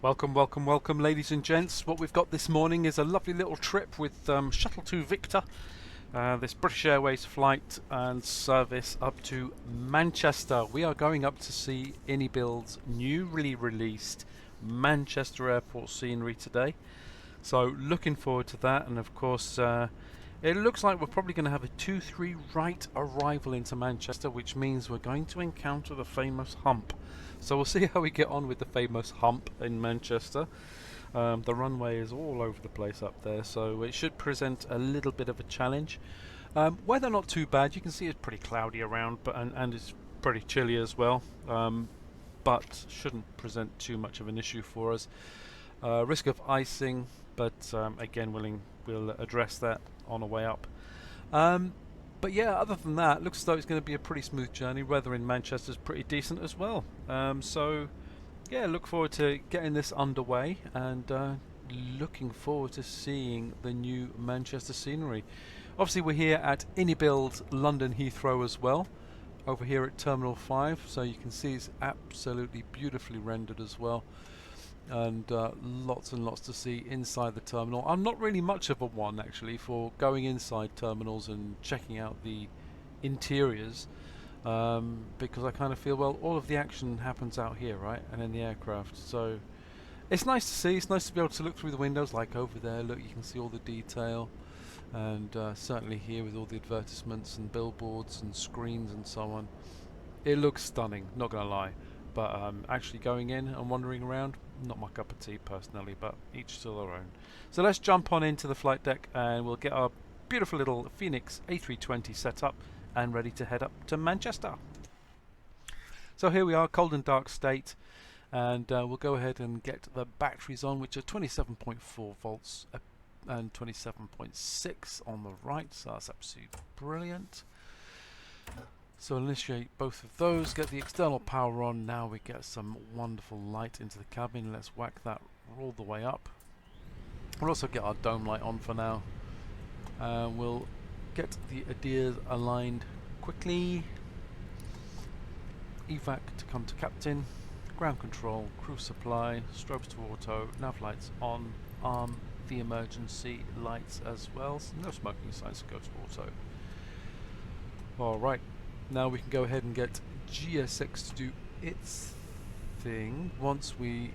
Welcome, welcome, welcome, ladies and gents. What we've got this morning is a lovely little trip with Shuttle to Victor, this British Airways flight and service up to Manchester. We are going up to see Inibuild's newly released Manchester Airport scenery today. So looking forward to that, and of course it looks like we're probably going to have a 2-3 right arrival into Manchester, which means we're going to encounter the famous Hump. So we'll see how we get on with the famous Hump in Manchester. The runway is all over the place up there, so it should present a little bit of a challenge. Weather not too bad. You can see it's pretty cloudy around, but and it's pretty chilly as well, but shouldn't present too much of an issue for us. Risk of icing, but again we'll address that on the way up. But yeah, other than that, looks as though it's going to be a pretty smooth journey. Weather in Manchester is pretty decent as well. So yeah, look forward to getting this underway and looking forward to seeing the new Manchester scenery. Obviously we're here at Inibuild London Heathrow as well, over here at Terminal 5, so you can see it's absolutely beautifully rendered as well. And lots and lots to see inside the terminal. I'm not really much of a one actually for going inside terminals and checking out the interiors, because I kind of feel, well, all of the action happens out here, right, and in the aircraft. So it's nice to see. It's nice to be able to look through the windows, like over there. Look, you can see all the detail, and certainly here with all the advertisements and billboards and screens and so on. It looks stunning, not gonna lie. But actually going in and wandering around, not my cup of tea personally, but each to their own. So let's jump on into the flight deck and we'll get our beautiful little Fenix A320 set up and ready to head up to Manchester. So here we are, cold and dark state, and we'll go ahead and get the batteries on, which are 27.4 volts and 27.6 on the right, so that's absolutely brilliant. So initiate both of those, get the external power on. Now we get some wonderful light into the cabin. Let's whack that all the way up. We'll also get our dome light on for now. We'll get the Addons aligned quickly. Evac to come to captain. Ground control, crew supply, strobes to auto, nav lights on, arm the emergency lights as well. So no smoking signs, go to auto. Alright. Now we can go ahead and get GSX to do its thing once we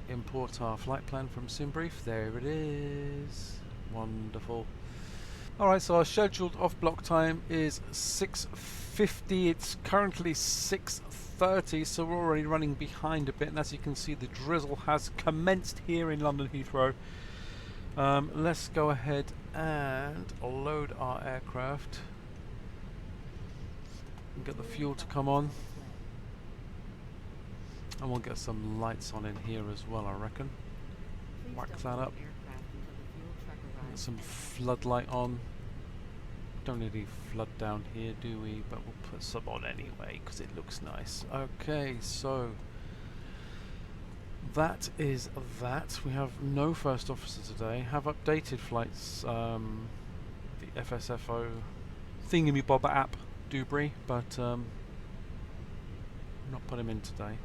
import our flight plan from SimBrief. There it is. Wonderful. Alright, so our scheduled off-block time is 6:50. It's currently 6:30, so we're already running behind a bit. And as you can see, the drizzle has commenced here in London Heathrow. Let's go ahead and load our aircraft. And get the fuel to come on, and we'll get some lights on in here as well, I reckon. Whack that up. Get some floodlight on. Don't need any flood down here, do we? But we'll put some on anyway because it looks nice. Okay, so that is that. We have no first officer today. Have updated flights, the FSFO thingamybob app Dewberry, but not put him in today.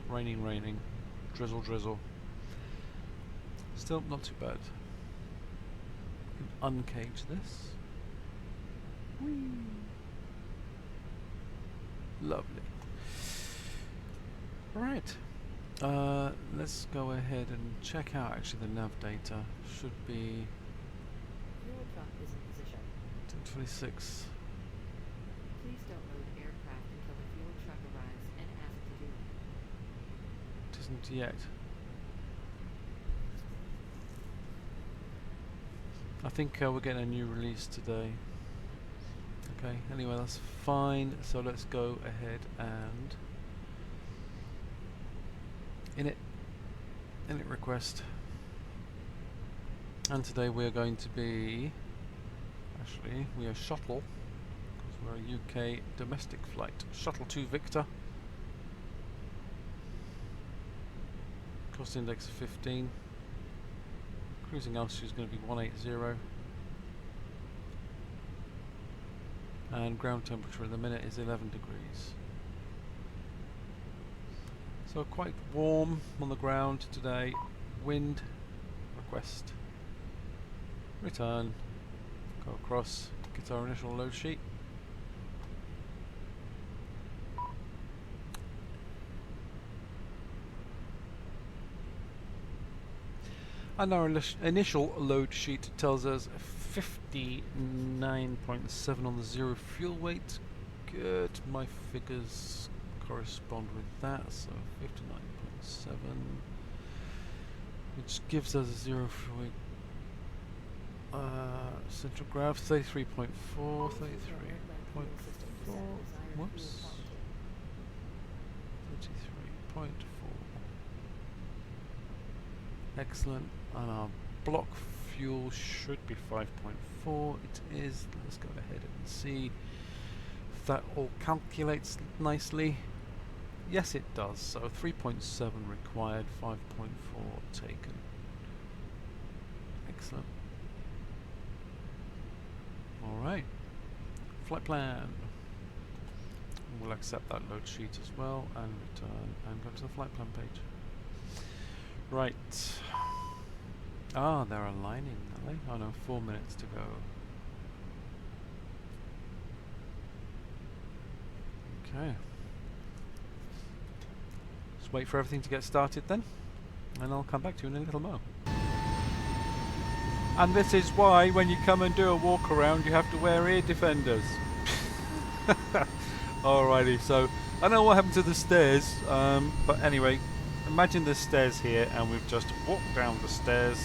Raining, drizzle. Still not too bad. We can uncage this. Whee. Lovely. Right. Let's go ahead and check out actually the nav data. Should be 10:26. Please don't load aircraft until the fuel truck arrives and ask to do it. It isn't yet. I think we're getting a new release today. Okay, anyway, that's fine. So let's go ahead and init request. And today we are going to be, actually, we are Shuttle, because we're a UK domestic flight. Shuttle to Victor. Cost index of 15. Cruising altitude is going to be 180. And ground temperature at the minute is 11 degrees. So quite warm on the ground today. Wind, request, return, go across, get our initial load sheet. And our initial load sheet tells us 59.7 on the zero fuel weight. Good, my figures correspond with that, so 59.7, which gives us a zero fuel weight. Central grav 33.4, 33.4, whoops, 33.4. Excellent. And our block fuel should be 5.4. It is. Let's go ahead and see if that all calculates nicely. Yes, it does. So 3.7 required, 5.4 taken. Excellent. Alright. Flight plan. We'll accept that load sheet as well and return and go to the flight plan page. Right. Ah, they're aligning, are they? Oh no, 4 minutes to go. Okay. Just wait for everything to get started then, and I'll come back to you in a little more. And this is why when you come and do a walk around you have to wear ear defenders. Alrighty, so I don't know what happened to the stairs, but anyway, imagine there's stairs here and we've just walked down the stairs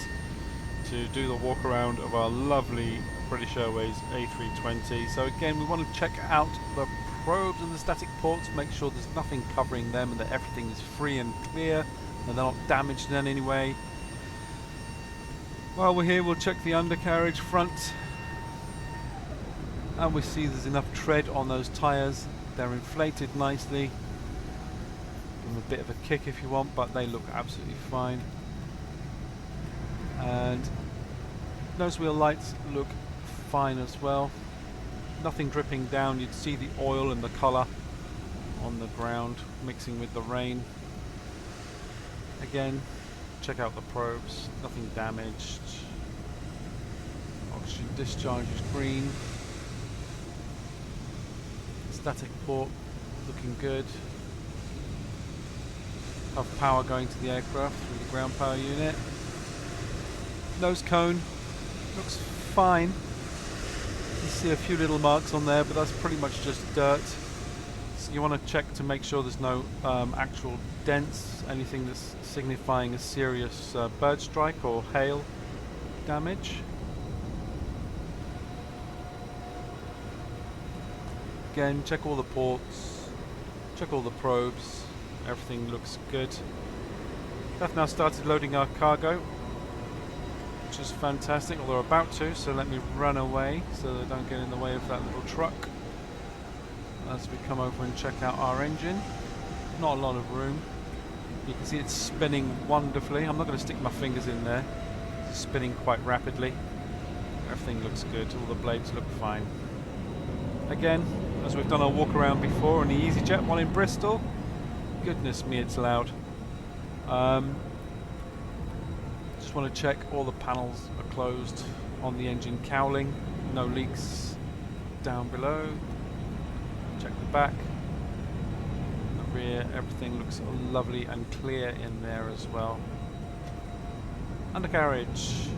to do the walk around of our lovely British Airways A320. So again, we want to check out the probes and the static ports, make sure there's nothing covering them and that everything is free and clear and they're not damaged in any way. While we're here, we'll check the undercarriage front, and we see there's enough tread on those tyres. They're inflated nicely. Give them a bit of a kick if you want, but they look absolutely fine. And nose wheel lights look fine as well. Nothing dripping down. You'd see the oil and the colour on the ground mixing with the rain. Again, check out the probes. Nothing damaged. Oxygen discharge is green. Static port looking good. Have power going to the aircraft through the ground power unit. Nose cone looks fine. You see a few little marks on there, but that's pretty much just dirt. So you want to check to make sure there's no actual dents, anything that's signifying a serious bird strike or hail damage. Again, check all the ports, check all the probes, everything looks good. I've now started loading our cargo, which is fantastic, or they're about to, so let me run away so they don't get in the way of that little truck. As we come over and check out our engine, not a lot of room. You can see it's spinning wonderfully. I'm not going to stick my fingers in there. It's spinning quite rapidly. Everything looks good, all the blades look fine. Again, as we've done our walk around before on the EasyJet one in Bristol, goodness me, it's loud. Just want to check all the panels are closed on the engine cowling, no leaks down below. Check the back, the rear, everything looks lovely and clear in there as well. Undercarriage.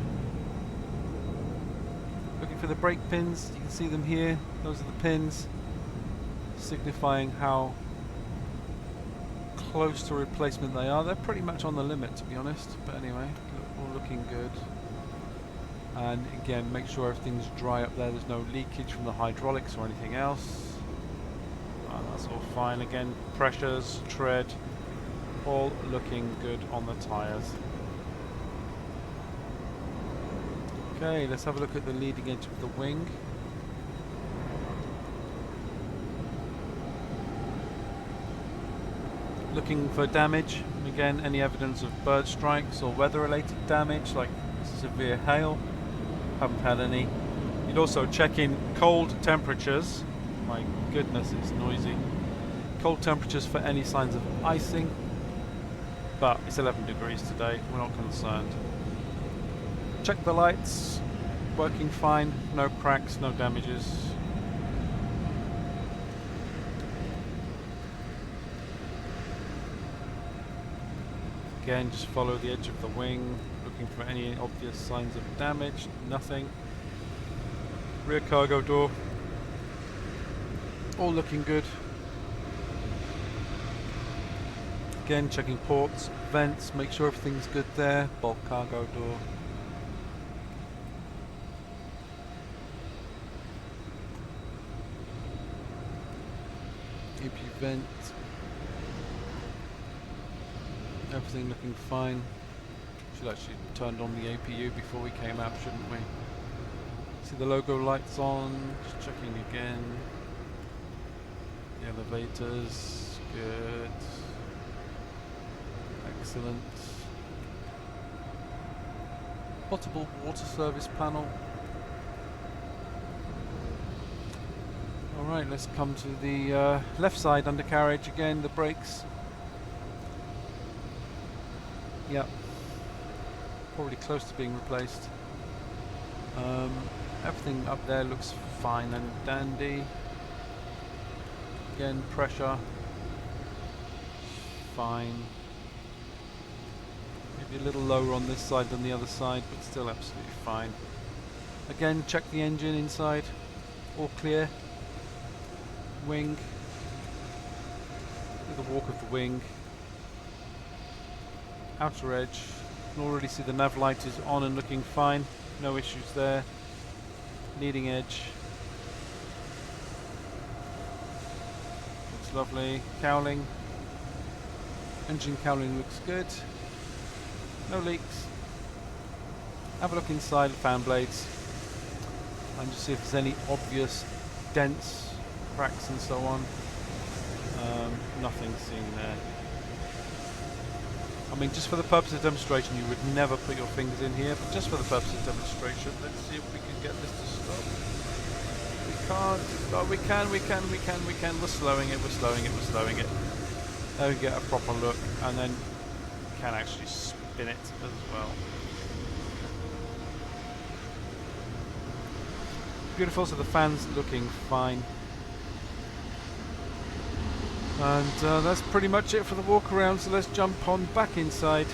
Looking for the brake pins, you can see them here. Those are the pins signifying how close to replacement they are. They're pretty much on the limit, to be honest, but anyway, all looking good. And again, make sure everything's dry up there, there's no leakage from the hydraulics or anything else. That's all fine. Again, pressures, tread, all looking good on the tyres. Okay, let's have a look at the leading edge of the wing. Looking for damage. Again, any evidence of bird strikes or weather-related damage, like severe hail. Haven't had any. You'd also check in cold temperatures. My goodness, it's noisy. Cold temperatures for any signs of icing. but it's 11 degrees today, we're not concerned. Check the lights, working fine, no cracks, no damages. Again, just follow the edge of the wing, looking for any obvious signs of damage. Nothing. Rear cargo door, all looking good. Again, checking ports, vents, make sure everything's good there. Bulk cargo door. AP vent. Everything looking fine. Should actually turned on the APU before we came out, shouldn't we? See the logo lights on. Just checking again. The elevators, good. Excellent. Potable water service panel. Alright, let's come to the left side undercarriage again, the brakes. Yep. Probably close to being replaced. Everything up there looks fine and dandy. Again, pressure. Fine. Maybe a little lower on this side than the other side, but still absolutely fine. Again, check the engine inside. All clear. Wing. Do the walk of the wing. Outer edge. You can already see the nav light is on and looking fine. No issues there. Leading edge. Looks lovely. Cowling. Engine cowling looks good. No leaks. Have a look inside the fan blades and just see if there's any obvious dents, cracks and so on. Nothing seen there. I mean, just for the purpose of demonstration, you would never put your fingers in here, but just for the purpose of demonstration, let's see if we can get this to stop. We can't, but we can. We're slowing it. There we get a proper look, and then we can actually spin it as well. Beautiful, so the fan's looking fine. And that's pretty much it for the walk around, so let's jump on back inside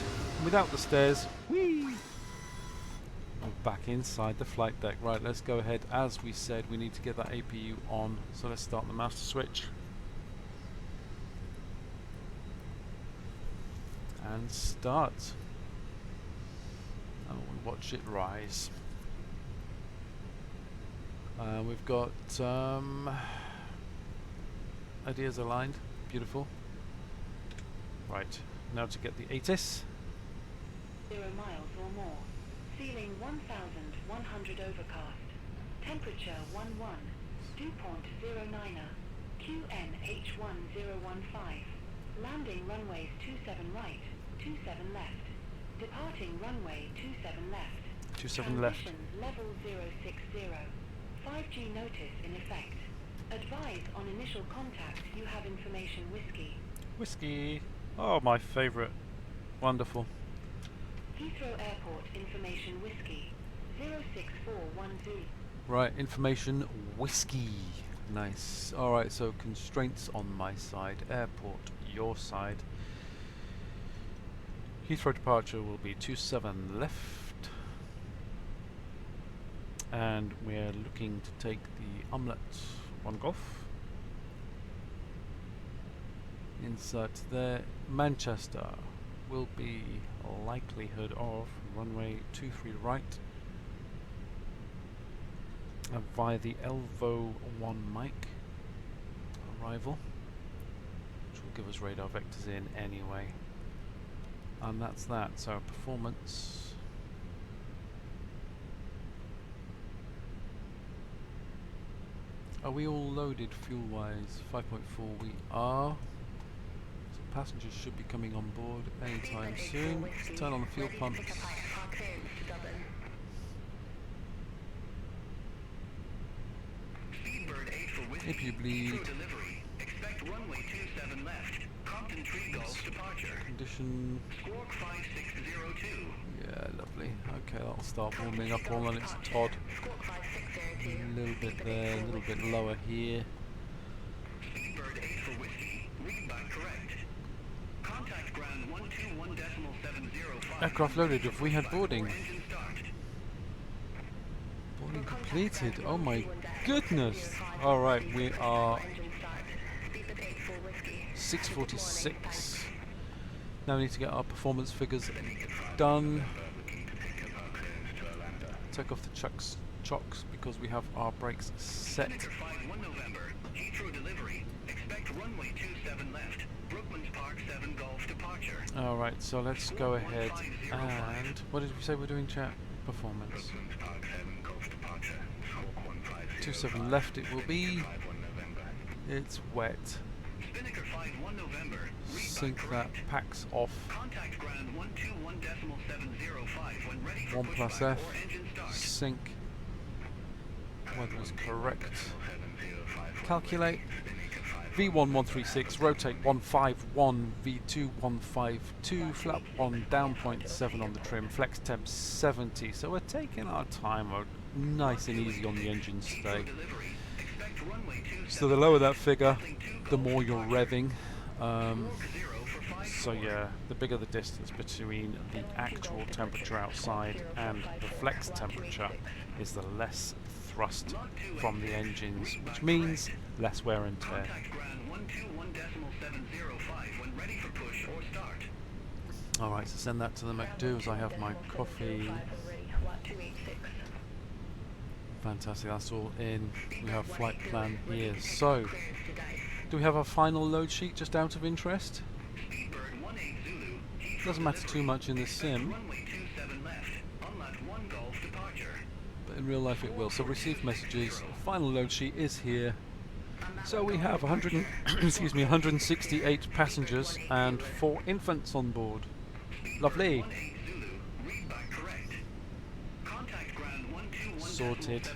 without the stairs. Whee! And back inside the flight deck. Right, let's go ahead. As we said, we need to get that APU on, so let's start the master switch. And start. And we'll watch it rise. We've got ideas aligned. Beautiful. Right, now to get the ATIS. 0 miles or more. Ceiling 1,100 overcast. Temperature 11. Dew point 09er. QNH1015. Landing runways 27 right, 27 left. Departing runway 27 left. 27 left. Transition level 060. 5G notice in effect. Advise on initial contact you have information whiskey. Whiskey. Oh, my favourite. Wonderful. Heathrow Airport information whiskey. 06410. Right, information whiskey. Nice. Alright, so constraints on my side. Airport, your side. Heathrow departure will be 27 left. And we're looking to take the omelette. 1 Golf. Insert there. Manchester will be a likelihood of runway 23 right. Via the Elvo 1 mic. Arrival. Which will give us radar vectors in anyway. And that's that. So performance. Are we all loaded fuel-wise? 5.4 we are. So passengers should be coming on board anytime soon. Let's turn on the fuel pumps. APU bleed. Expect runway 27 left. Compton Tree Golf to Condition. Squawk 5602. Yeah, lovely. Okay, that'll start warming up all on its Todd. A little bit there, a little bit lower here. Speedbird 8 for whiskey. Read back correct. Contact ground 121.705. Aircraft loaded. Have we had boarding? Engine start. Boarding completed. Oh my goodness. Alright, we are 6:46. Now we need to get our performance figures done. Take off the chocks because we have our brakes set. Flight 1 November. Heathrow delivery. Expect runway 27 left. Brookman's Park 7 Golf departure. Alright, so let's go ahead and... What did we say we're doing, chat? Performance. 27 left it will be. It's wet. Spinnaker Flight 1 November. Sync that, packs off. Contact ground 121.705 when ready for 1 plus pushback F. or engine start. Sync. Weather is correct. Calculate. V1136, rotate 151, V2 152, flap 1, down 0.7 on the trim, flex temp 70. So we're taking our time, we're nice and easy on the engine stay. So the lower that figure, the more you're revving. So yeah, the bigger the distance between the actual temperature outside and the flex temperature is the less thrust from the engines, which means less wear and tear. Alright, so send that to the McDo as I have my coffee. Fantastic, that's all in. We have flight plan here. So, do we have a final load sheet just out of interest? Doesn't matter too much in the sim, but in real life it will. So receive messages, final load sheet is here. So we have 168 passengers and 4 infants on board. Lovely. Sorted.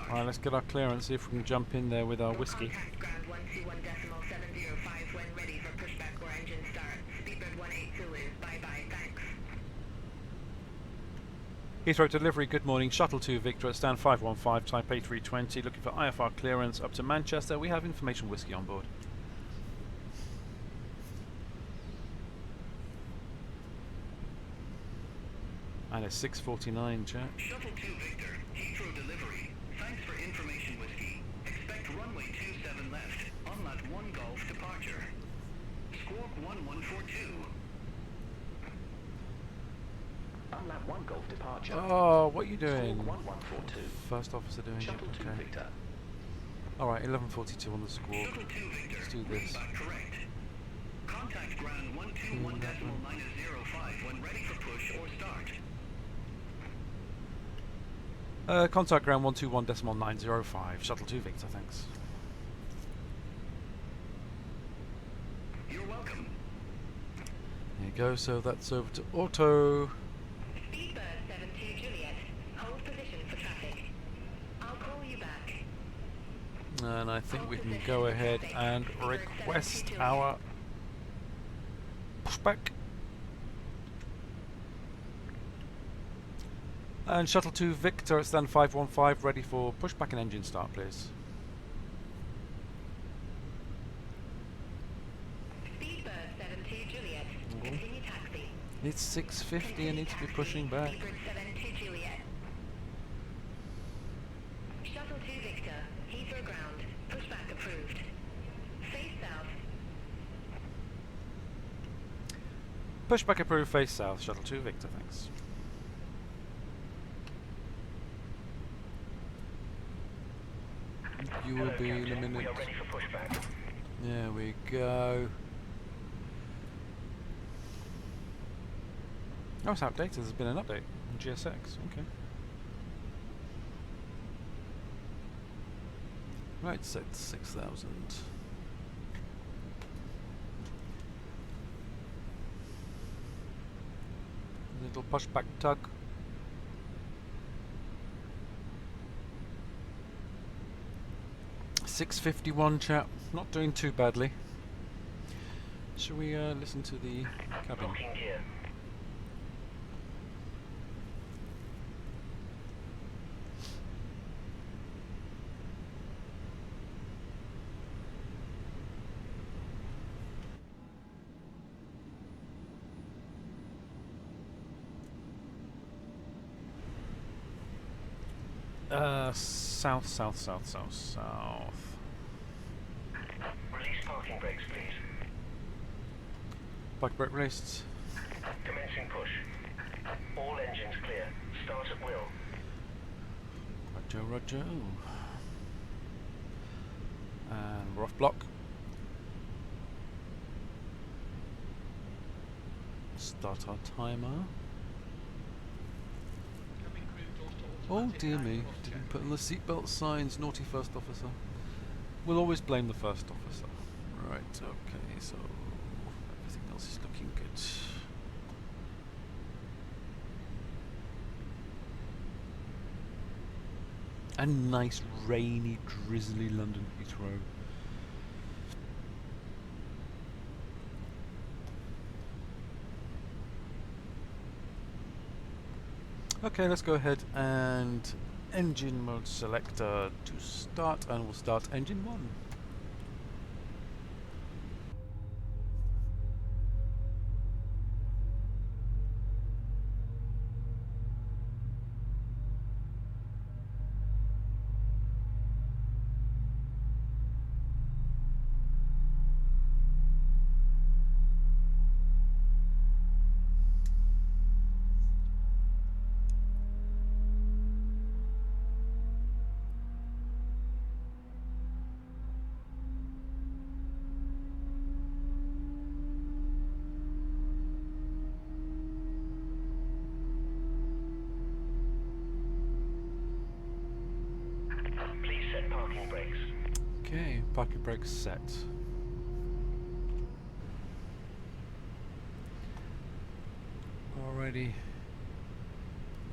Alright, let's get our clearance, see if we can jump in there with our whiskey. Heathrow delivery, good morning. Shuttle to Victor at stand 515, type A320, looking for IFR clearance up to Manchester. We have information whiskey on board. And it's 6:49, chat. Shuttle to Victor, Heathrow delivery. Thanks for information whiskey. Expect runway 27 left. Unlat 1 Golf departure. Squawk 1142. Unlat 1 Golf departure. Oh, what are you doing? Squawk 1142. First officer doing Shuttle it, to okay. Victor. Alright, 11:42 on the squawk. Shuttle to Victor. Let's do this. Read back correct. Contact ground 121.905 when ready for push or start. Contact ground 121.905, shuttle to Victor, thanks. You're welcome. There you go, so that's over to auto. Speedbird 72 Juliet, hold position for traffic. I'll call you back. And I think we can go ahead and request our pushback. And shuttle to Victor at stand 515, ready for pushback and engine start, please. Speedbird 72 Juliet, continue taxi. It's 6:50, I need to be pushing back. Speedbird 72 Juliet. Shuttle to Victor, Heathrow ground, pushback approved. Face south. Pushback approved, face south, shuttle to Victor, thanks. You will be in a minute. We are ready for pushback. There we go. Oh, it's outdated. There's been an update on GSX. Okay. Right, set 6,000. Little pushback tug. $651, chap. Not doing too badly. Shall we listen to the cabin? Locking gear. South, south, south, south, south. Release parking brakes, please. Parking brake released. Commencing push. All engines clear. Start at will. Roger, roger. And we're off block. Start our timer. Oh dear me, didn't put on the seatbelt signs, naughty first officer. We'll always blame the first officer. Right, okay, so everything else is looking good. A nice rainy, drizzly London Heathrow. Okay, let's go ahead and engine mode selector to start, and we'll start engine 1. Please set parking brakes. Okay, parking brakes set. Alrighty.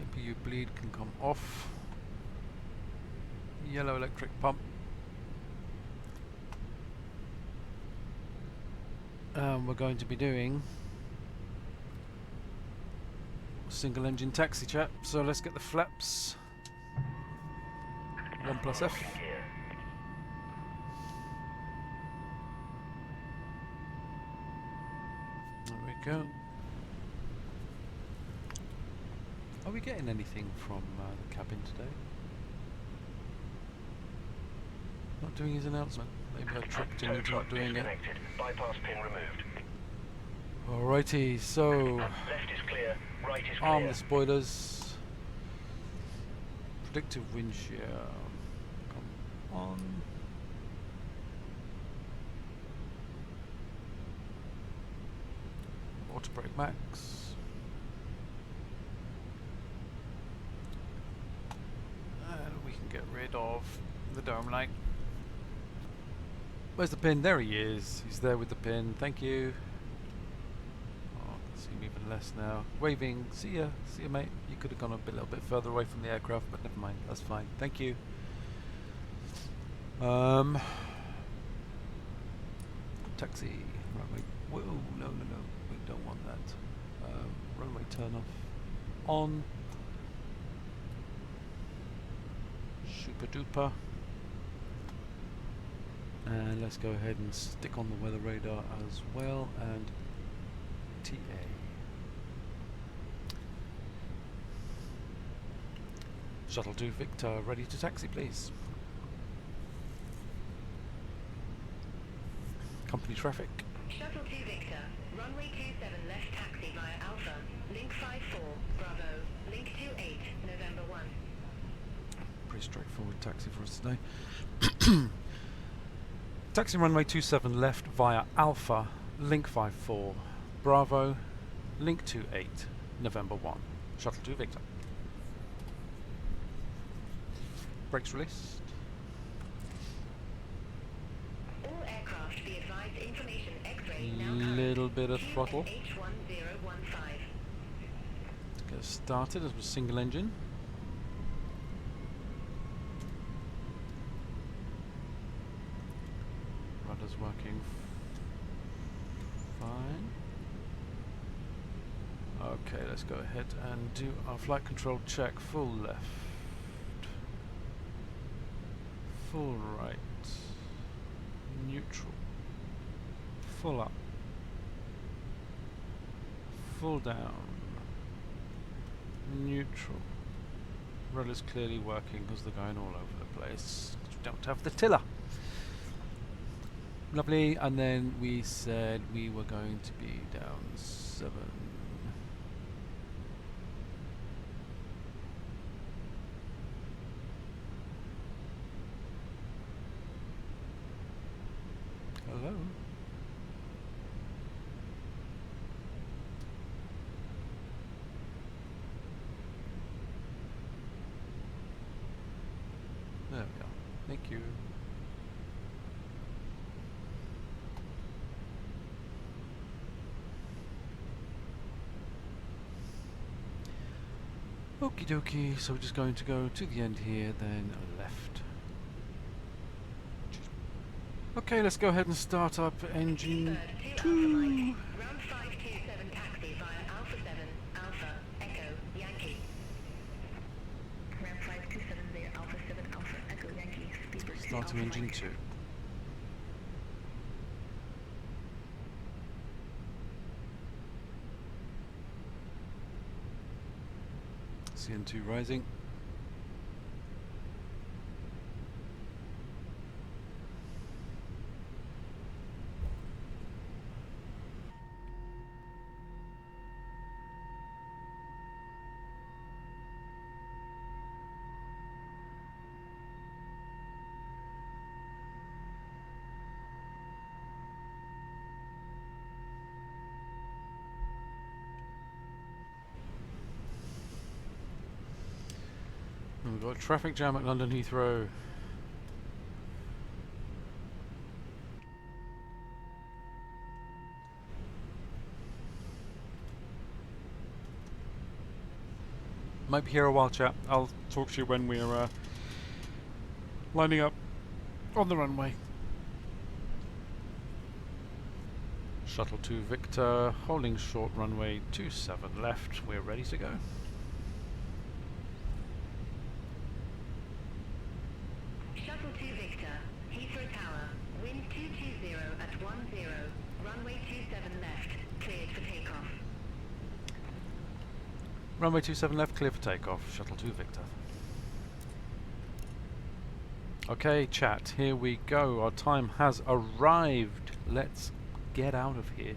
APU bleed can come off. Yellow electric pump. We're going to be doing single engine taxi chat, so let's get the flaps. 1 plus F. Locking gear. There we go. Are we getting anything from the cabin today? Not doing his announcement. Maybe I tricked him into not doing it. Disconnected. Bypass pin removed. Alrighty, so Left is clear. Right is arm clear. the spoilers. Predictive wind shear. Come on. Auto brake max. And we can get rid of the dome light. Where's the pin? There he is. He's there with the pin. Thank you. Oh, I can see him even less now. Waving. See ya. See ya, mate. You could have gone a little bit further away from the aircraft, but never mind. That's fine. Thank you. Taxi. Runway. Whoa. No, no, no. We don't want that. Runway turn off. On. Super duper. And let's go ahead and stick on the weather radar as well, and TA. Shuttle 2 Victor, ready to taxi please. Company traffic. Shuttle 2 Victor, runway 27 left taxi via Alpha, link 54, Bravo, link 28, November 1. Pretty straightforward taxi for us today. Taxi runway 27 left via Alpha, link 54, Bravo, link 28, November 1. Shuttle 2 Victor. Brakes released. All aircraft be advised information X-ray now current. Little bit of throttle. H1015. Get started as a single engine. Rudder's working Okay, let's go ahead and do our flight control check. Full left, full right, neutral, full up, full down, neutral. Rudder's clearly working because they're going all over the place. We don't have the tiller. Lovely, and then we said we were going to be down 7. Hello? There we are. Thank you. Okie dokie, so we're just going to go to the end here, then left. Okay, let's go ahead and start up engine 2. Round 527 taxi via Alpha 7, Alpha, Echo, Yankee. Round 527 via Alpha 7, Alpha, Echo, Yankee. Starting engine 2. CN2 rising. We've got traffic jam at London Heathrow. Might be here a while, chat. I'll talk to you when we're lining up on the runway. Shuttle 2 Victor, holding short runway 27 left. We're ready to go. Shuttle 2 Victor, Heathrow Tower, wind 220 at 10, runway 27 left, cleared for takeoff. Runway 27 left, clear for takeoff. Shuttle 2 Victor. Okay, chat, here we go. Our time has arrived. Let's get out of here.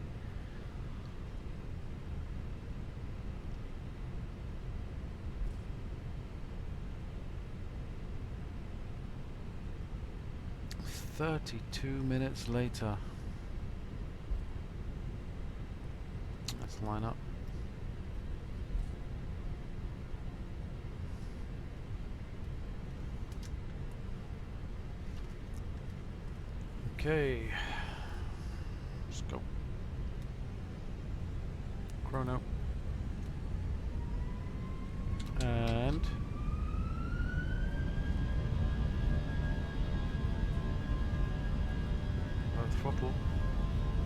$32 later. Let's line up. Okay. Let's go. Chrono. And throttle.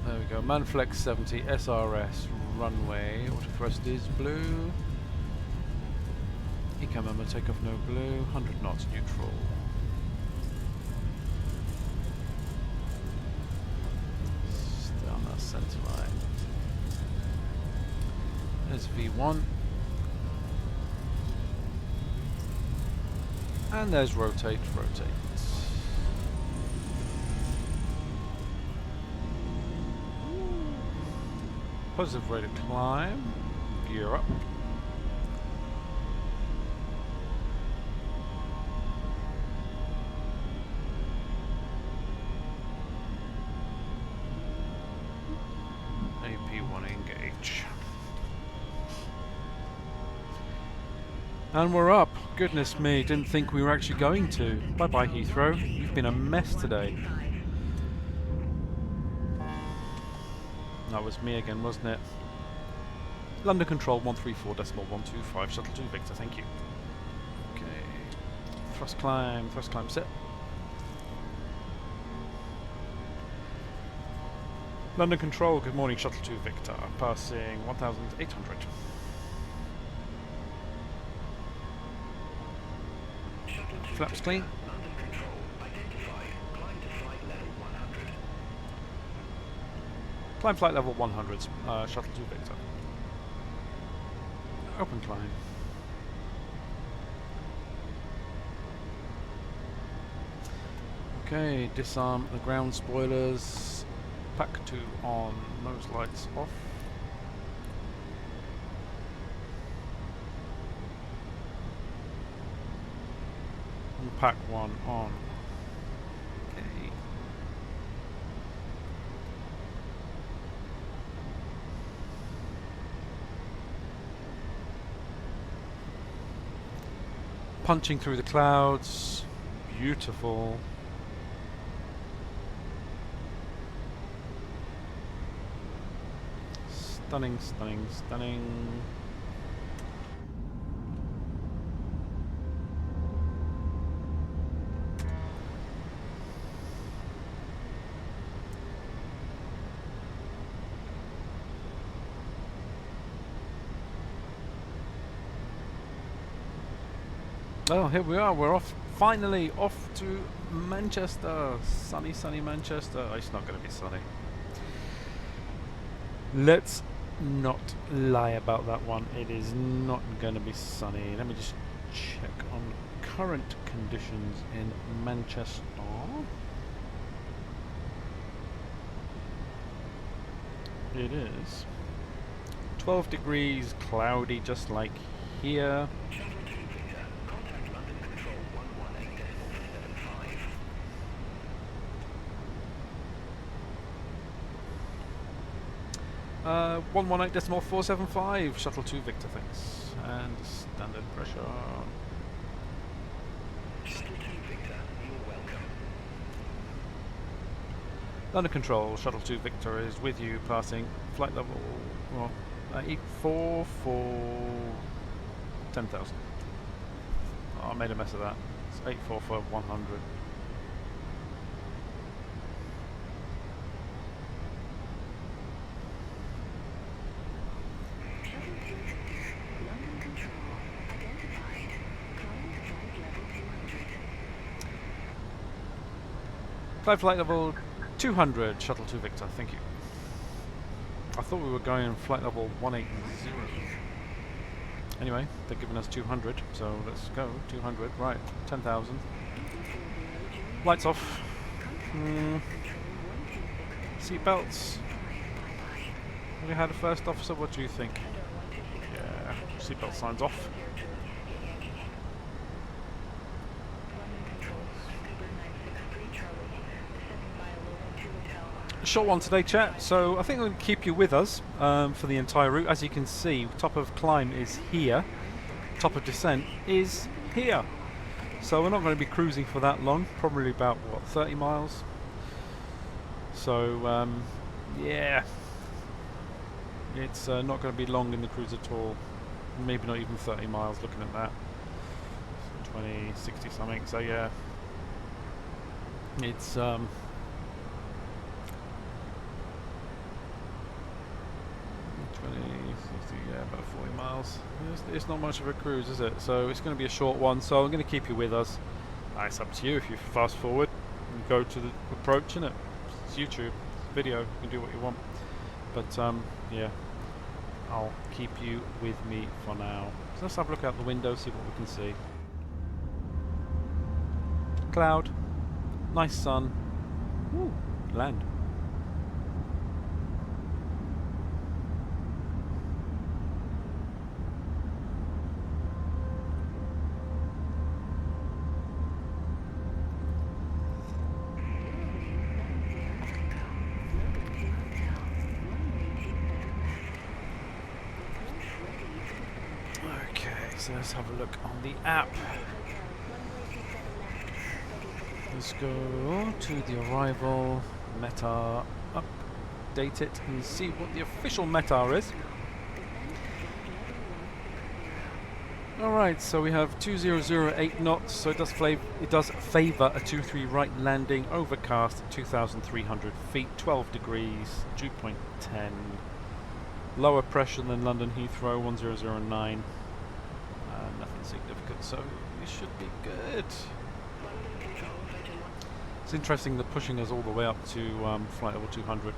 There we go. Manflex 70 SRS runway. Auto thrust is blue. Eco memo takeoff no blue. 100 knots neutral. Stay on that centre line. There's V1. And there's rotate, rotate. Positive rate of climb. Gear up. AP1 engage. And we're up. Goodness me, didn't think we were actually going to. Bye bye Heathrow. You've been a mess today. That was me again, wasn't it? London Control 134.125, Shuttle 2 Victor, thank you. Okay. Thrust climb set. London Control, good morning, Shuttle 2 Victor, passing 1,800. Flaps clean. London Control identified. Climb to flight level 100. Climb flight level 100, Shuttle 2 Victor. Open climb. Okay, disarm the ground spoilers. Pack 2 on, nose lights off. And pack 1 on. Okay. Punching through the clouds. Beautiful. Stunning, stunning, stunning. Oh, here we are. We're off. Finally off to Manchester. Sunny, sunny Manchester. Oh, it's not going to be sunny. Let's not lie about that one. It is not going to be sunny. Let me just check on current conditions in Manchester. It is 12 degrees, cloudy, just like here. Shuttle 2 Victor, contact London Control 118.475. 118.475, Shuttle 2 Victor, thanks. And standard pressure. Shuttle 2 Victor, you're welcome. London Control, Shuttle 2 Victor is with you, passing flight level 84 for 10,000. Oh, I made a mess of that. It's 84 for 100. Shuttle 2 Victor, London Control identified. Climb to flight level 200. Climb flight level 200, Shuttle 2 Victor, thank you. I thought we were going flight level 180. Anyway, they're giving us 200, so let's go. 200, right, 10,000. Lights off. Seatbelts. Have we had a first officer? What do you think? Yeah, seatbelt signs off. A short one today, chat, so I think I'm going to keep you with us for the entire route. As you can see, top of climb is here, top of descent is here. So we're not going to be cruising for that long, probably about, what, 30 miles? So, yeah, it's not going to be long in the cruise at all. Maybe not even 30 miles looking at that. 20, 60 something, so yeah. It's, 60, yeah, about 40 miles. It's not much of a cruise, is it? So it's going to be a short one, so I'm going to keep you with us. It's up to you if you fast forward and go to the approach, innit? It's YouTube, it's video, you can do what you want. But yeah, I'll keep you with me for now. So let's have a look out the window, see what we can see. Cloud, nice sun. Ooh, land. So let's have a look on the app. Let's go to the arrival, METAR, update it and see what the official METAR is. Alright, so we have 2008 knots, so it does favour a 2-3 right landing, overcast at 2,300 feet, 12 degrees, dew point 10. Lower pressure than London Heathrow, 1009. Nothing significant, so we should be good. It's interesting they're pushing us all the way up to flight level 200.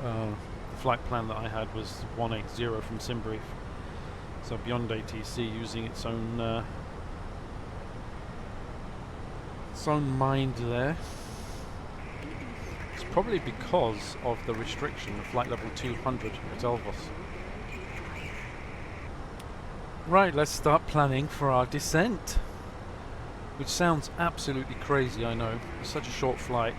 The flight plan that I had was 180 from Simbrief, so beyond ATC, using its own mind there. It's probably because of the restriction of flight level 200 at Elvos. Right, let's start planning for our descent, which sounds absolutely crazy, I know. It's such a short flight.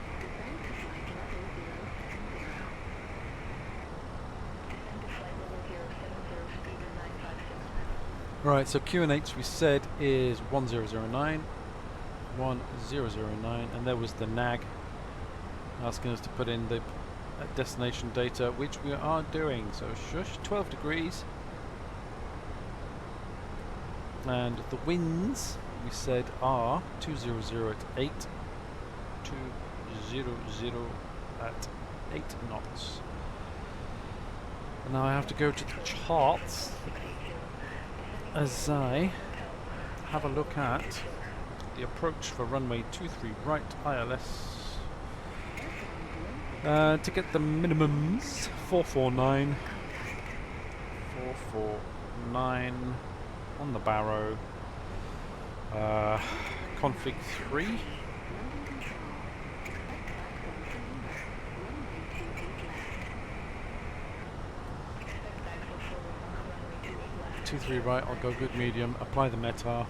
Right, so QNH we said is 1009, 1009, and there was the NAG asking us to put in the destination data, which we are doing. So shush, 12 degrees. And the winds we said are 200 at 8, 200 at 8 knots. And now I have to go to the charts as I have a look at the approach for runway 23 right ILS to get the minimums. 449 on the Barrow, config 3. Two, 3 right, I'll go good medium, apply the METAR.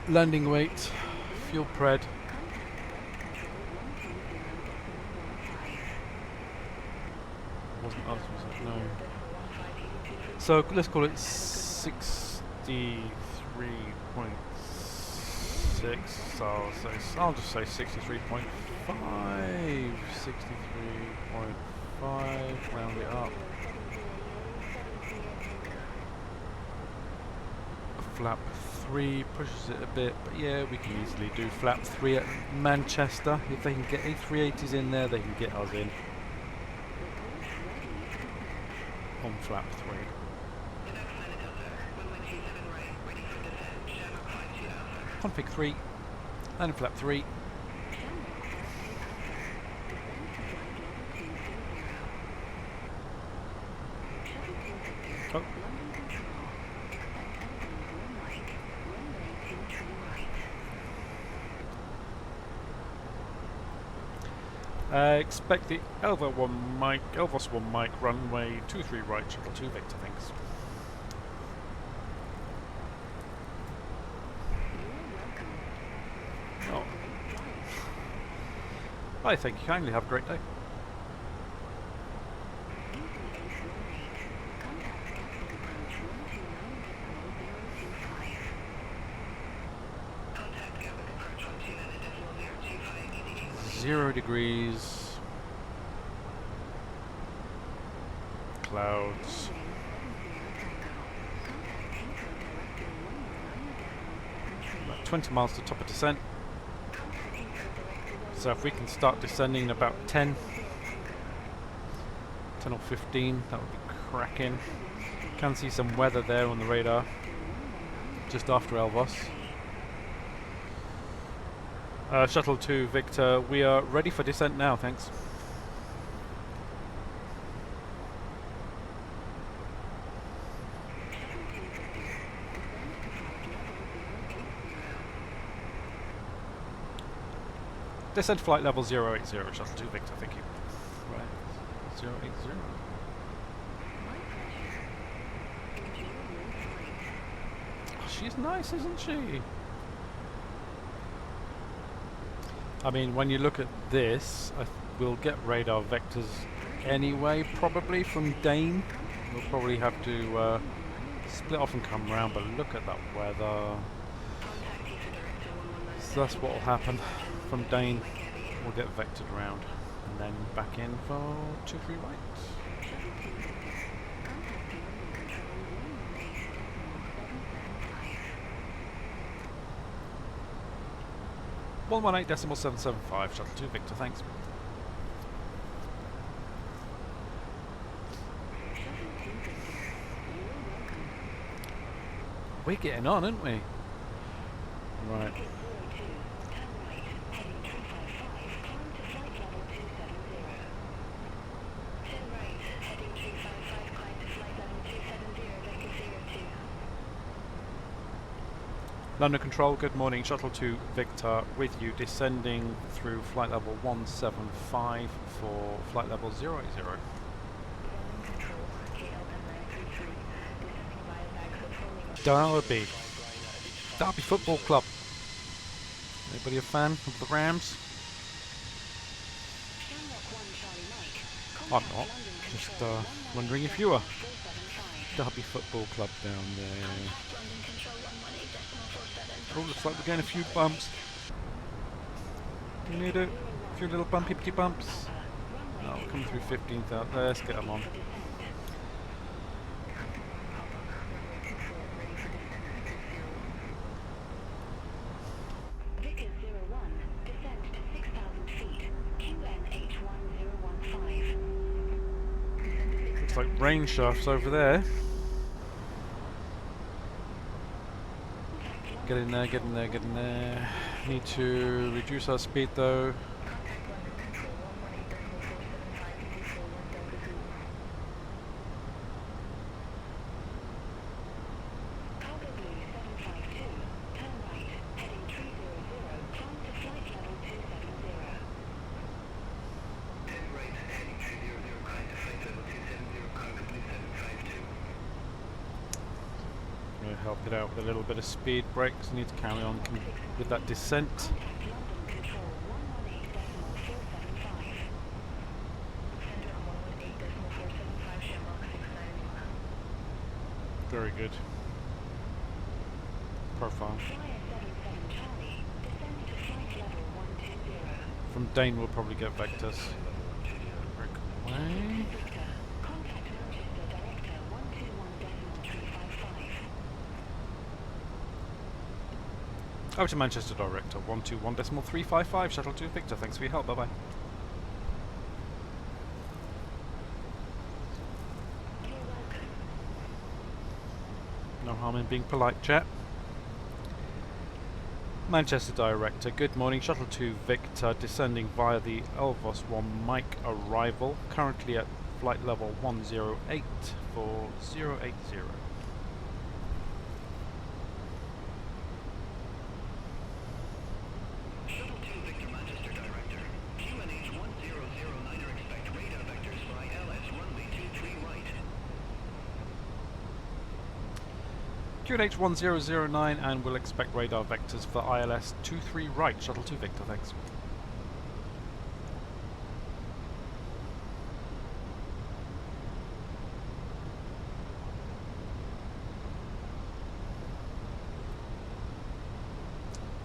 Landing weight, fuel pred. Wasn't us, was it? No. So let's call it 63.6. So I'll just say 63.5. 63.5. Round it up. Flap 3 pushes it a bit, but yeah, we can easily do flap 3 at Manchester. If they can get A380s in there, they can get us in on flap 3. Config 3 and flap 3. Oh. Expect the Elva 1 mic, Elvos 1 mic, runway 23 right, Shuttle 2 Victor, thanks. Oh. I thank you kindly, have a great day. Degrees, clouds, about 20 miles to top of descent. So if we can start descending in about 10 or 15, that would be cracking. Can see some weather there on the radar just after Elvos. Shuttle 2 Victor, we are ready for descent now, thanks. Descent flight level 080, Shuttle 2 Victor, thank you. Right, 080. Oh, she's nice, isn't she? I mean, when you look at this, we'll get radar vectors anyway, probably from Dane. We'll probably have to split off and come round, but look at that weather. So that's what will happen. From Dane, we'll get vectored around, and then back in for 23 right. 118.775, Shuttle 2 Victor, thanks. We're getting on, aren't we? Right. London Control, good morning. Shuttle to Victor with you, descending through flight level 175 for flight level 080. London Control, EGLL-EGCC, descending via Takeoff for Lima. Derby Football Club. Anybody a fan of the Rams? I'm not. Just wondering if you are. Derby Football Club down there. Oh, looks like we're getting a few bumps. We need a few little bumpy bumps. Oh, we're coming through 15,000. Let's get them on. Vickers 01, descend to 6,000 feet, QNH1015. Looks like range shafts over there. Get in there, get in there, get in there. Need to reduce our speed though. Contact London Control 118.475 Delta Zulu. Cargo Blue 752, turn right, heading 300, climb to flight level 270. 10 right, heading 300, climb to flight level 270, Cargo Blue 752. Going to help it out with a little bit of speed brakes. Need to carry on with that descent. Contact London Control 118.475. Center on 118.475, Shamrock 690 Lima. Very good. Profile. Flyer 77 Charlie, descend to flight level 120. From Dane we'll probably get vectors. Break away. Victor, contact Manchester Director 121.355. Over to Manchester Director 121.355. Shuttle to Victor. Thanks for your help. Bye bye. You're welcome. No harm in being polite, chat. Manchester Director, good morning. Shuttle to Victor, descending via the Elvos 1 Mike arrival. Currently at flight level 108 for 080. Shuttle to Victor Manchester Director. QNH1009 expect radar vectors for ILS runway 23 right. QNH 1009 and we'll expect radar vectors for ILS 23 right. Shuttle to Victor, thanks.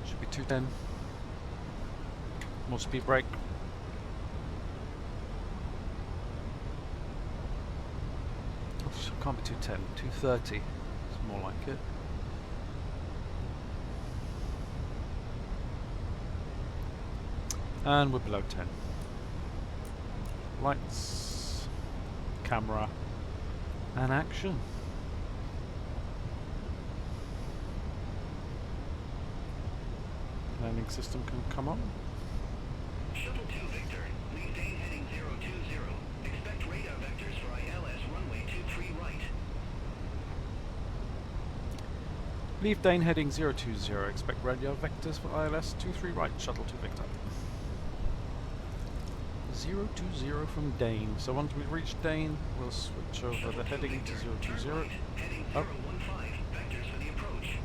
Should be 210. More speed brake. Can't be 210, 230. It's more like it. And we're below 10. Lights, camera, and action. Landing system can come on. Shuttle to Victor. Leave Dane heading 020. Expect radar vectors for ILS runway 23 right. Leave Dane heading 020. Expect radio vectors for ILS 23 right. Shuttle to Victor. 020 from Dane. So once we reach Dane, we'll switch over the heading to 020. Heading Oh. 015. Vectors for the approach.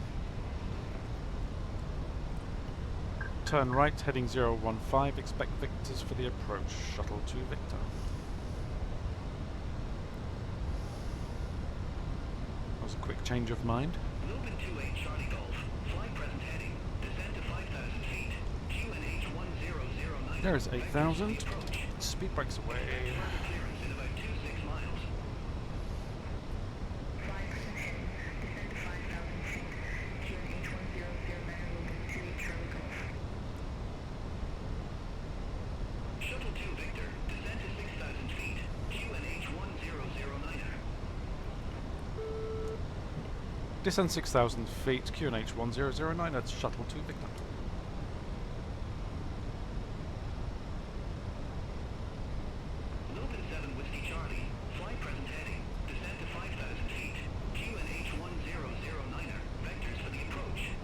Turn right, heading 015. Expect vectors for the approach. Shuttle to Victor. That was a quick change of mind. Lupin 28 Charlie Golf. Fly present heading. Descend to 5,000 feet. QNH 1009. There is 8,000. Approach. Speed brakes away. Clearance in about 26 miles. Fly present heading, descend to 5,000 feet, QNH 100 London 28 Charlie Golf. Shuttle to Victor. Descend to 6,000 feet. QNH 1009. Descend 6,000 feet. QNH 1009. That's Shuttle to Victor. Lupin 7 Whiskey Charlie. Fly present heading. Descend to 5,000 feet. QNH 1009. Vectors for the approach.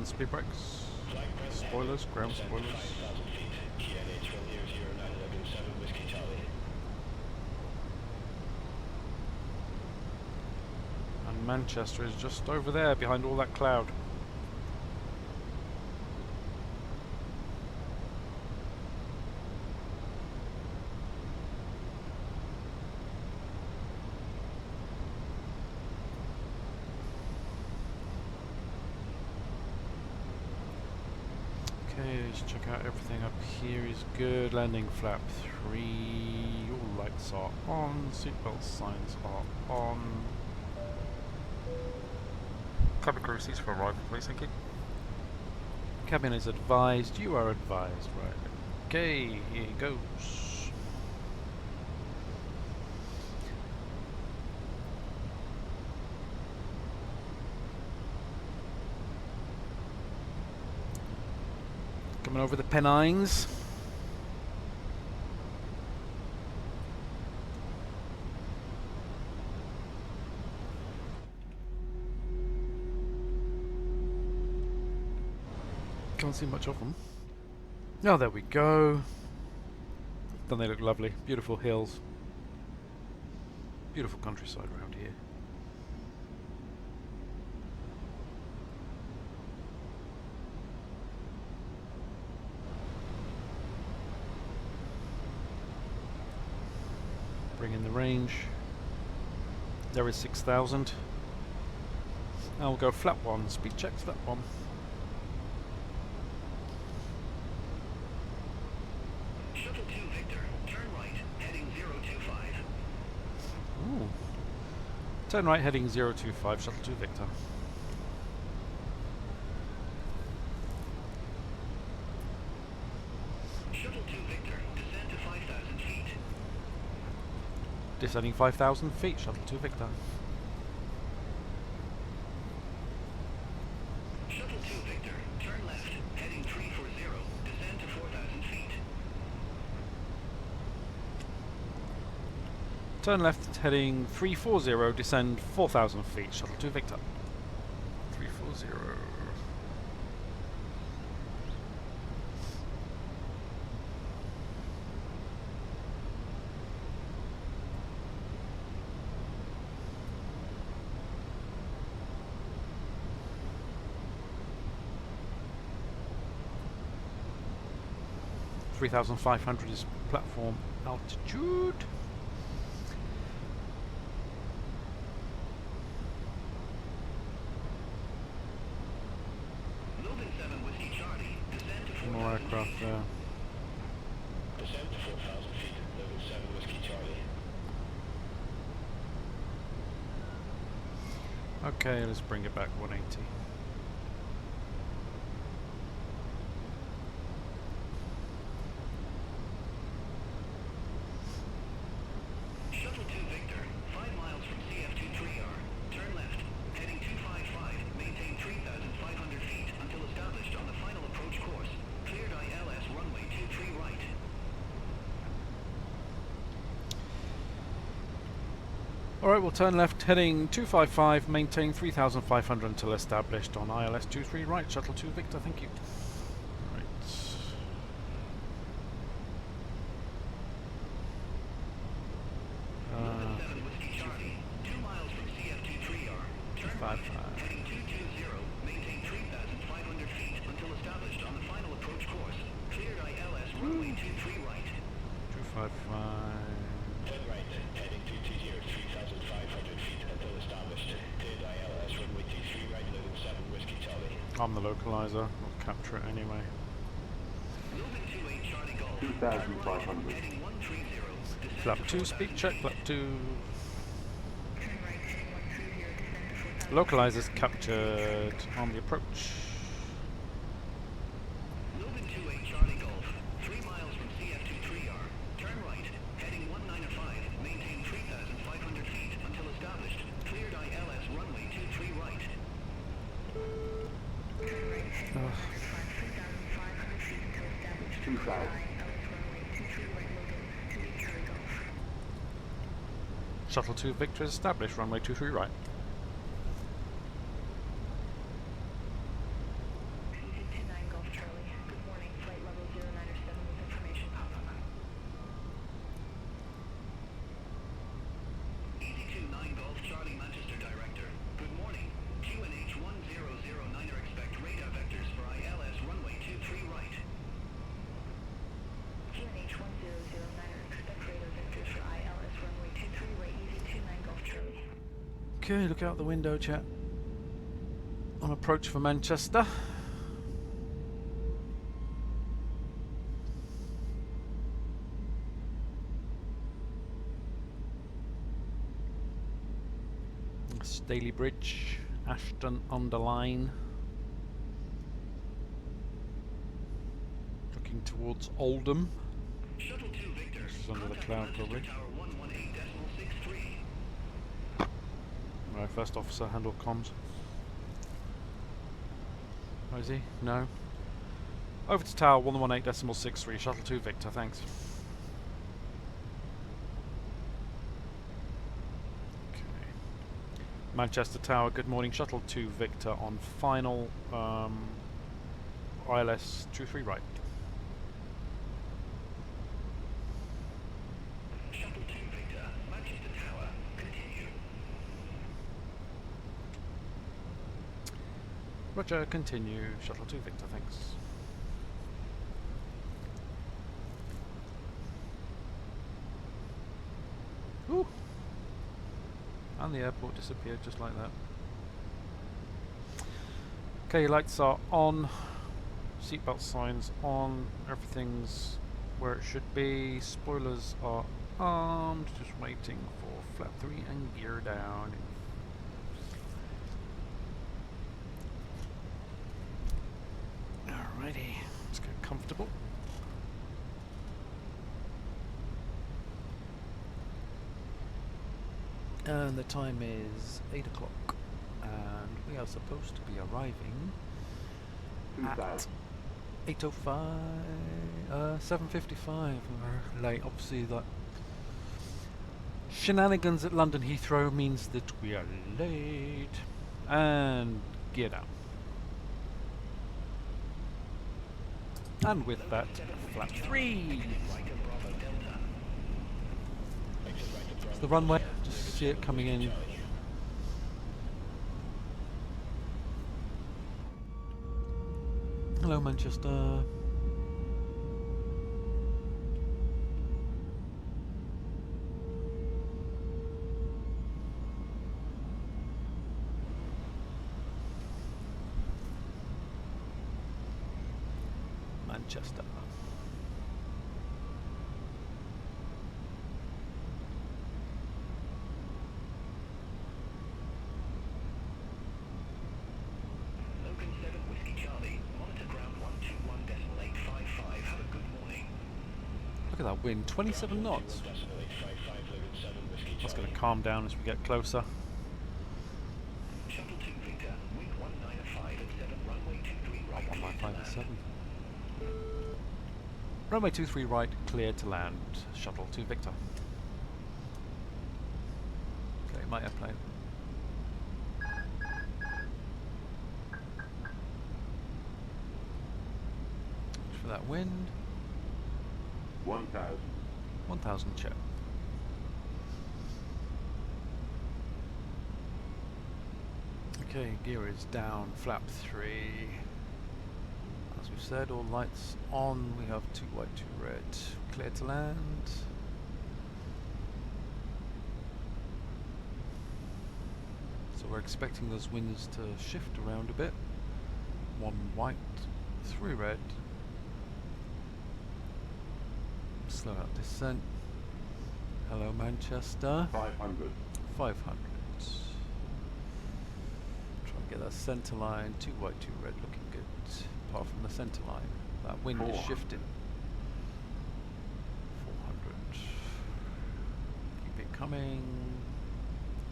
speed brakes. Spoilers, ground spoilers. And Manchester is just over there behind all that cloud. Okay, let's check out everything up here is good. Landing flap 3, all lights are on, seatbelt signs are on. Cabin crew seats for arrival, please, thank you. Cabin is advised, you are advised, right. Okay, here goes. Coming over the Pennines. Can't see much of them. Oh, there we go. Don't they look lovely? Beautiful hills. Beautiful countryside around here. Bring in the range. There is 6,000. Now we'll go flat 1, speed check flat 1. Shuttle 2 Victor, turn right, heading 025. Ooh. Turn right heading 025, Shuttle 2 Victor. Shuttle 2 Victor, descend to 5,000 feet. Descending 5,000 feet, Shuttle 2 Victor. Shuttle 2 Victor, turn left, heading 340, descend to 4,000 feet. Turn left heading 340, descend 4,000 feet, Shuttle 2 Victor. 340. $3,500 is platform altitude. Logan 7 Whiskey Charlie, descend to 4,000 More aircraft feet. there. Descend to 4,000 feet, Logan 7 Whiskey Charlie. Okay, let's bring it back 180. Shuttle 2 Victor, 5 miles from CF23R. Turn left, heading 255, maintain 3,500 feet until established on the final approach course. Cleared ILS runway 23 right. Alright, we'll turn left heading 255, maintain 3,500 until established on ILS 23 right, Shuttle 2 Victor, thank you. Right. Logan 7 Whiskey Charlie, 2 miles from CF23R. Turn right, 255. heading 220, maintain 3,500 feet until established on the final approach course. Cleared ILS runway 23 right. 255. Turn right, heading 220, 3,500 feet until established. Cleared ILS runway 23 right, Logan 7 Whiskey Charlie. I'm the localizer, I'll capture it anyway. Logan 28 Charlie Golf. 2,500. Heading 130. Descend Flap to 2, speed 4,000 check, feet. flap 2. Turn right, heading 130, descend to 4,000 Localizers captured on the approach. Logan 28 Charlie Golf. 3 miles from CF23R. Turn right, heading 195. Maintain 3,500 feet until established. Cleared ILS runway 23 right. Turn right, heading 3,500 feet until established. 2,000. ILS runway 23 right, Logan 28 Charlie Golf. Shuttle 2 Victor is established, runway 23 right. Okay, look out the window, chat. On approach for Manchester. Staley Bridge, Ashton Underline. Looking towards Oldham. Shuttle 2 Victor. This is under the Contact cloud, Manchester probably. Tower 118.63. Right, first officer, handle comms. Where is he? No. Over to tower 118.63, Shuttle 2 Victor, thanks. Okay. Manchester Tower, good morning, Shuttle 2 Victor on final ILS 23 right. Shuttle 2 Victor, Manchester Tower, continue. Roger, continue, Shuttle 2 Victor, thanks. Ooh. And the airport disappeared just like that. Okay, lights are on, seatbelt signs on, everything's where it should be, spoilers are armed, just waiting for flap 3 and gear down. Alrighty, let's get comfortable. And the time is 8 o'clock, and we are supposed to be arriving at 8:05, 7:55. We're late, obviously. That shenanigans at London Heathrow means that we are late. And gear down. And with that, flap 3. It's the runway, just see it coming in. Hello, Manchester. Manchester. Logan 7 Whiskey Charlie, monitor ground 121.855. Have a good morning. Look at that wind, 27 knots. That's going to calm down as we get closer. Shuttle 2 Victor, wind 195 at 7, runway 23 right. 195 at 7. Runway 23 right, clear to land. Shuttle 2 Victor. Okay, my airplane. Watch for that wind. 1,000. 1,000 check. Okay, gear is down, flap 3. As we've said, all lights on. We have 2 white, 2 red. Clear to land. So we're expecting those winds to shift around a bit. 1 white, 3 red. Slow out descent. Hello, Manchester. 500. 500. Try and get that centre line. 2 white, 2 red, looking good. Apart from the centre line, that wind is 400. shifting. 400. Keep it coming.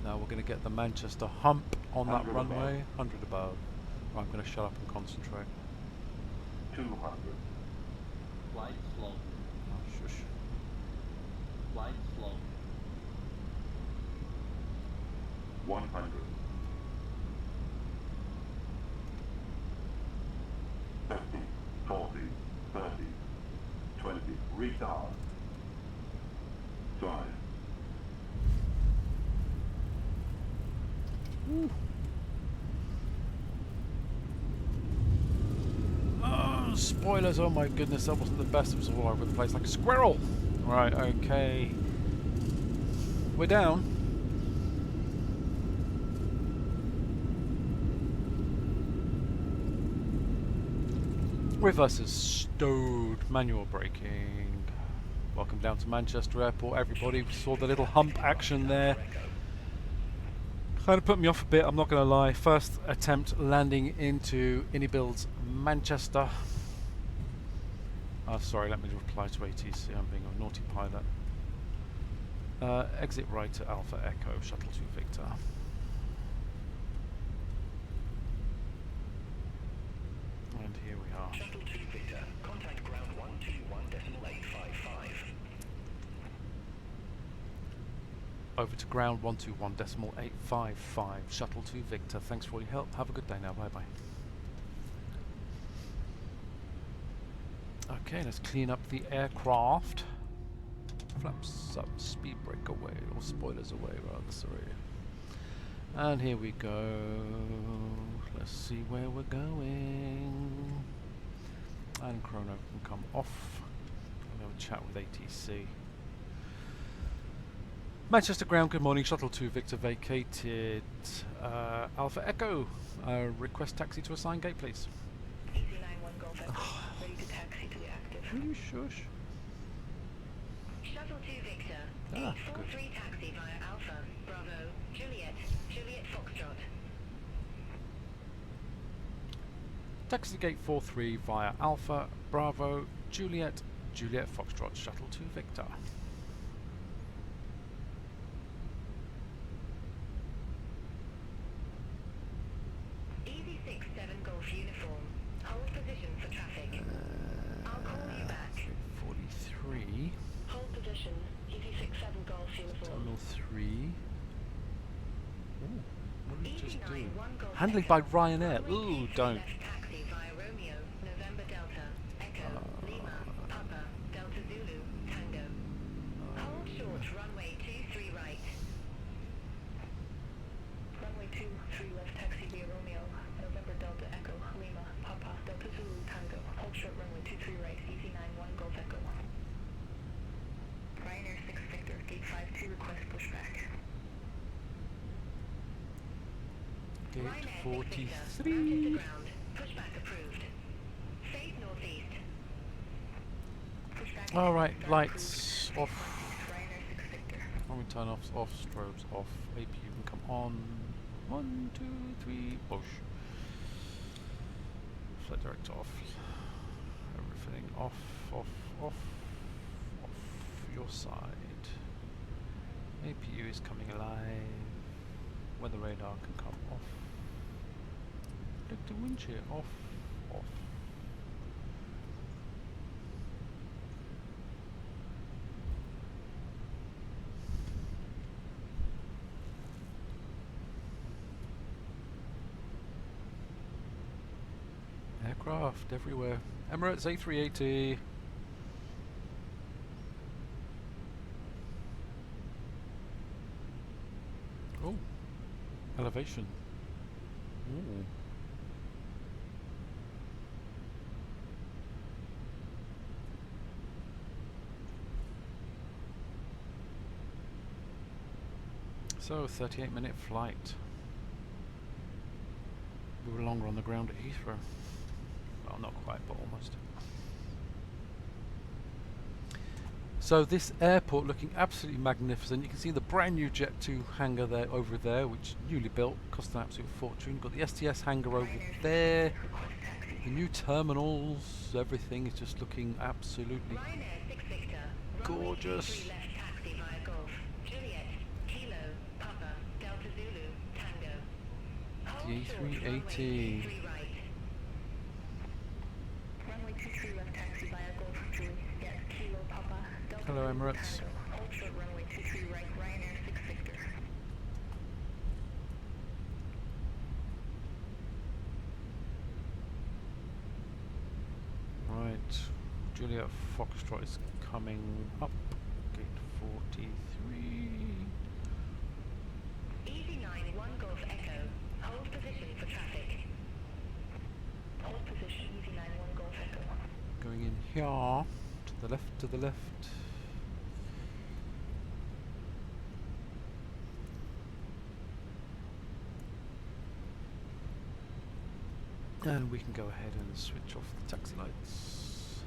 Now we're going to get the Manchester hump on that 100 runway. above. 100 above. I'm going to shut up and concentrate. 200. Flight slow. Oh, shush. Flight slow. 100. 50, 40, 30, 20. Retard. 5. Oh, spoilers, oh my goodness, that wasn't the best. It was all over the place like a squirrel. Right, okay. We're down. Reverses stowed, manual braking. Welcome down to Manchester Airport, everybody. We saw the little hump action there. Kind of put me off a bit, I'm not going to lie. First attempt landing into Inibuilds Manchester. Oh, sorry, let me reply to ATC, I'm being a naughty pilot. Exit right to Alpha Echo, Shuttle 2 Victor. And here we are. Shuttle 2 Victor, contact ground 121.855. Over to ground 121.855, Shuttle 2 Victor. Thanks for all your help. Have a good day now. Bye bye. Okay, let's clean up the aircraft. Flaps up, speed brake away, or spoilers away rather, sorry. And here we go. Let's see where we're going. And chrono can come off. I'll have a chat with ATC. Manchester ground, good morning. Shuttle 2 Victor vacated. Alpha Echo, request taxi to assigned gate, please. Easy 91 Golf Echo, ready to taxi to the active. Will you shush? Shuttle 2 Victor, Ah, 843 taxi via Alpha, Bravo, Juliet, Juliet Foxtrot. Taxi gate 43 via Alpha, Bravo, Juliet, Juliet Foxtrot, Shuttle 2 Victor. Easy 67 Golf uniform, hold position for traffic. I'll call you back. 43, Hold position, Easy 67 Golf uniform. Terminal 3. Ooh, what did it Easy just do? 91 Golf Handling Echo, by Ryanair. runway Ooh, 23 don't. left taxi via Romeo, November Delta, Echo, Lima, Papa, Delta Zulu, Tango. Hold short, runway 23 right. Runway 23 left taxi via Romeo, November Delta, Echo, Lima, Papa, Delta Zulu, Tango. Hold short, runway 23 right, Easy 91 Golf Echo. Ryanair 6 Victor, gate 52 request pushback. Gate Ryanair 6 Victor, 43. Manchester ground, pushback approved. Face northeast. Pushback Alright, approved. lights off. Ryanair 6 Victor. When we turn off, strobes off. APU can come on. 1, 2, 3, push. Flight director off. Everything off, off, off, off. Your side. APU is coming alive. Weather radar can come off. Look, the wind shear off, off. Aircraft everywhere. Emirates A380. Oh, elevation. Ooh. So, 38-minute flight. We were longer on the ground at Heathrow. Well, not quite, but almost. So this airport looking absolutely magnificent. You can see the brand new Jet 2 hangar there, over there, which is newly built, cost an absolute fortune. Got the STS hangar over there. The new terminals, everything is just looking absolutely Ryanair 6 Victor, gorgeous. 23 left taxi via Golf, Juliet, Kilo, Papa, Delta Zulu, Tango. Hold The short, runway A380. 23 right. Runway 23 left taxi via Golf, Juliet, Kilo, Papa, Delta Hello, Zulu, Emirates. Tango. Hold short, runway 23 right, Ryanair 6 Victor. Right, Juliet Foxtrot is coming up. Gate 43. Easy 91 Golf Echo, hold position for traffic. Hold position, Easy 91 Golf Echo. Going in here. To the left, to the left. And we can go ahead and switch off the taxi lights.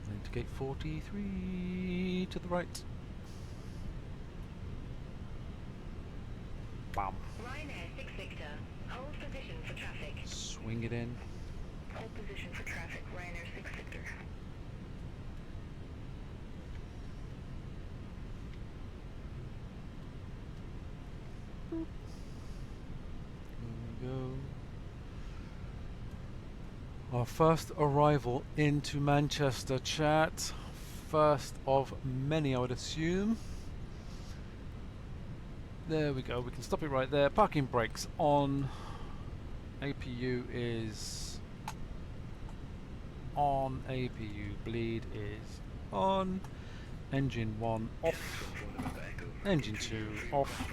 Into gate 43 to the right. Bam. Ryanair 6 Victor, hold position for traffic. Swing it in. Hold position for traffic, Ryanair 6 Victor. There we go. Our first arrival into Manchester, chat. First of many, I would assume. There we go. We can stop it right there. Parking brakes on. APU is on. APU bleed is on. Engine 1 off. Engine 2 off.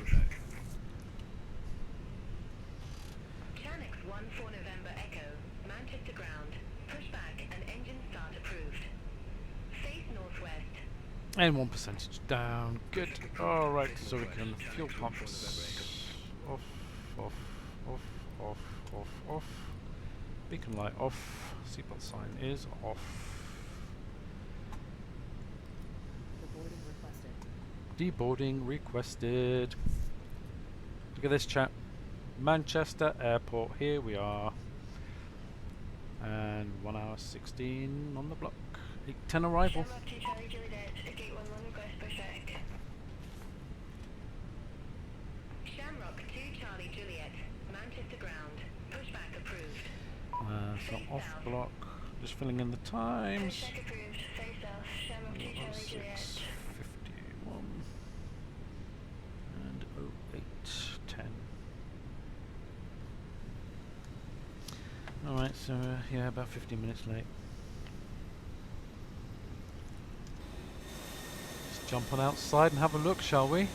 Chanix 1 for November Echo, Manchester ground, pushback and engine start approved. Face northwest. And 1% down. Good. Alright, so we can fuel pumps off, off, off, off, off, off. Beacon light off. Seatbelt sign is off. Deboarding requested. Deboarding requested. Look at this, chat. Manchester Airport. Here we are. And 1 hour 16 on the block. 8:10 arrival. Shamrock 2 Charlie Juliet, gate 11 request pushback. Shamrock 2 Charlie Juliet, Manchester ground, pushback approved. So off block. Just filling in the times. Pushback approved, face south, Shamrock 2 Charlie Juliet. 6:51 and 08:10. Alright, so yeah, about 15 minutes late. Let's jump on outside and have a look, shall we?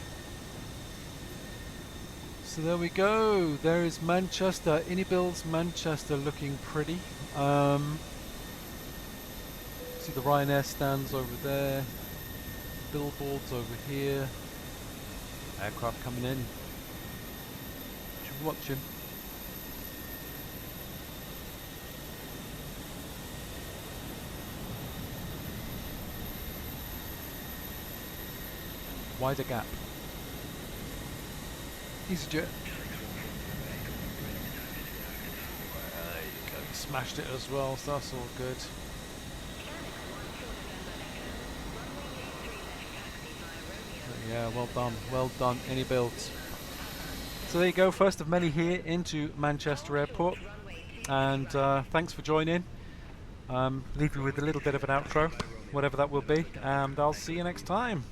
So there we go. There is Manchester, Inibuilds Manchester, looking pretty. See the Ryanair stands over there, billboards over here, aircraft coming in. Should be watching. Wider gap. EasyJet. There you go. Smashed it as well, so that's all good. Yeah, well done, Inibuilds. So there you go, first of many here into Manchester Airport, and thanks for joining. Leave you with a little bit of an outro, whatever that will be, and I'll see you next time.